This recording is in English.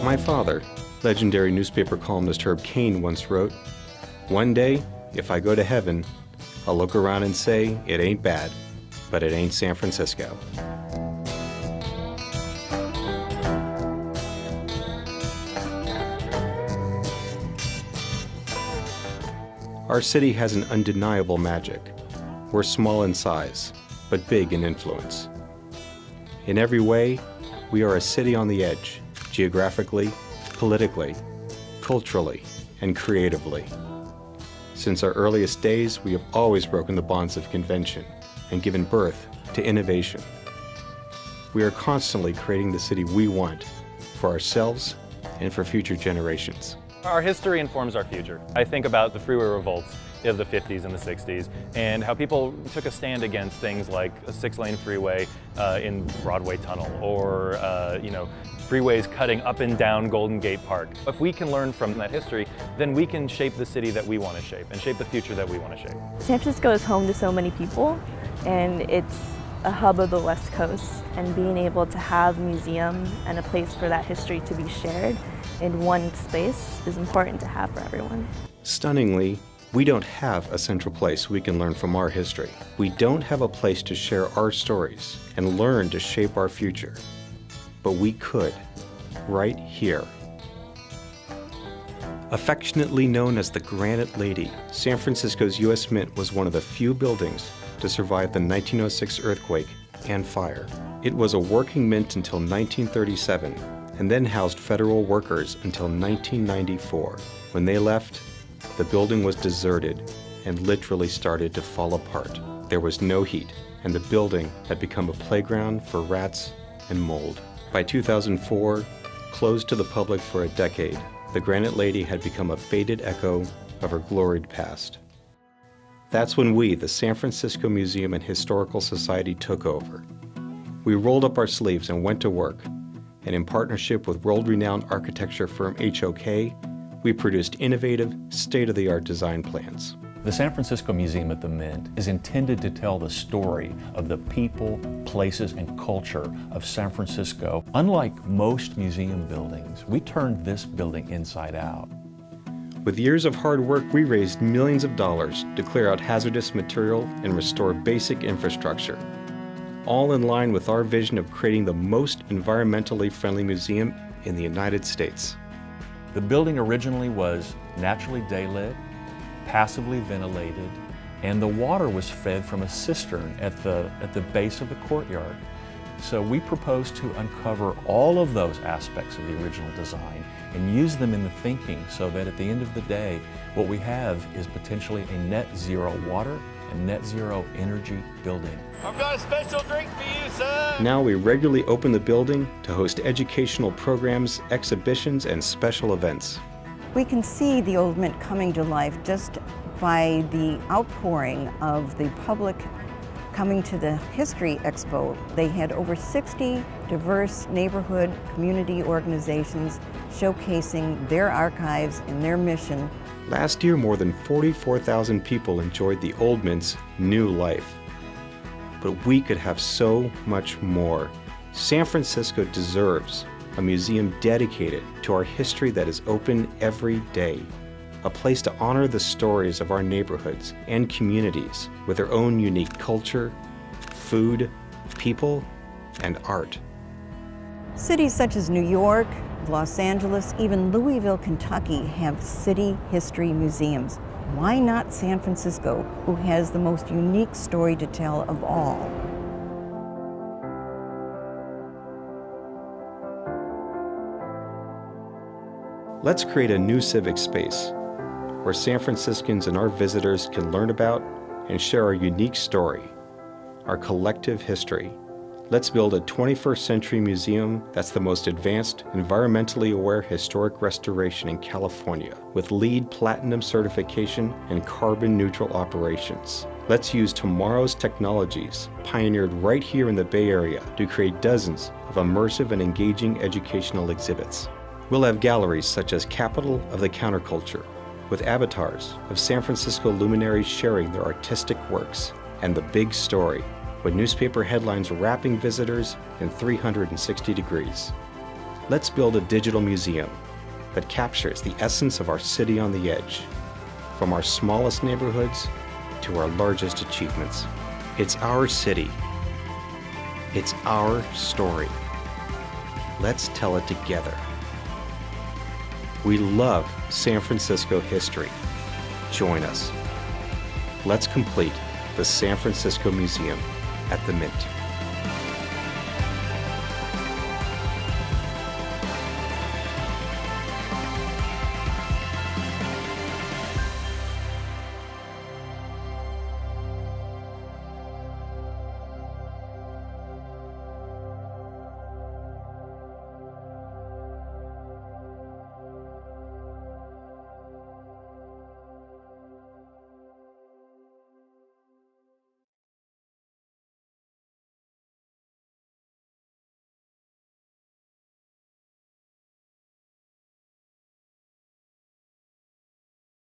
My father, legendary newspaper columnist Herb Caen, once wrote, "One day, if I go to heaven, I'll look around and say, it ain't bad, but it ain't San Francisco." Our city has an undeniable magic. We're small in size, but big in influence. In every way, we are a city on the edge, geographically, politically, culturally, and creatively. Since our earliest days, we have always broken the bonds of convention and given birth to innovation. We are constantly creating the city we want for ourselves and for future generations. Our history informs our future. I think about the freeway revolts of the 50s and the 60s and how people took a stand against things like a 6-lane freeway in Broadway Tunnel or freeways cutting up and down Golden Gate Park. If we can learn from that history, then we can shape the city that we want to shape and shape the future that we want to shape. San Francisco is home to so many people, and it's a hub of the West Coast, and being able to have a museum and a place for that history to be shared in one space is important to have for everyone. Stunningly, we don't have a central place we can learn from our history. We don't have a place to share our stories and learn to shape our future. But we could, right here. Affectionately known as the Granite Lady, San Francisco's U.S. Mint was one of the few buildings to survive the 1906 earthquake and fire. It was a working mint until 1937, and then housed federal workers until 1994. When they left, the building was deserted and literally started to fall apart. There was no heat, and the building had become a playground for rats and mold. By 2004, closed to the public for a decade, the Granite Lady had become a faded echo of her gloried past. That's when we, the San Francisco Museum and Historical Society, took over. We rolled up our sleeves and went to work, and in partnership with world-renowned architecture firm HOK, we produced innovative, state-of-the-art design plans. The San Francisco Museum at the Mint is intended to tell the story of the people, places, and culture of San Francisco. Unlike most museum buildings, we turned this building inside out. With years of hard work, we raised millions of dollars to clear out hazardous material and restore basic infrastructure, all in line with our vision of creating the most environmentally friendly museum in the United States. The building originally was naturally daylit, passively ventilated, and the water was fed from a cistern at the base of the courtyard. So we proposed to uncover all of those aspects of the original design and use them in the thinking so that at the end of the day, what we have is potentially a net zero water and net zero energy building. I've got a special drink for you, sir! Now we regularly open the building to host educational programs, exhibitions, and special events. We can see the Old Mint coming to life just by the outpouring of the public coming to the History Expo. They had over 60 diverse neighborhood community organizations showcasing their archives and their mission. Last year, more than 44,000 people enjoyed the Old Mint's new life. But we could have so much more. San Francisco deserves a museum dedicated to our history that is open every day. A place to honor the stories of our neighborhoods and communities with their own unique culture, food, people, and art. Cities such as New York, Los Angeles, even Louisville, Kentucky have city history museums. Why not San Francisco, who has the most unique story to tell of all? Let's create a new civic space where San Franciscans and our visitors can learn about and share our unique story, our collective history. Let's build a 21st century museum that's the most advanced, environmentally aware historic restoration in California, with LEED Platinum certification and carbon neutral operations. Let's use tomorrow's technologies, pioneered right here in the Bay Area, to create dozens of immersive and engaging educational exhibits. We'll have galleries such as Capital of the Counterculture, with avatars of San Francisco luminaries sharing their artistic works, and The Big Story, with newspaper headlines wrapping visitors in 360 degrees. Let's build a digital museum that captures the essence of our city on the edge, from our smallest neighborhoods to our largest achievements. It's our city. It's our story. Let's tell it together. We love San Francisco history. Join us. Let's complete the San Francisco Museum at the Mint.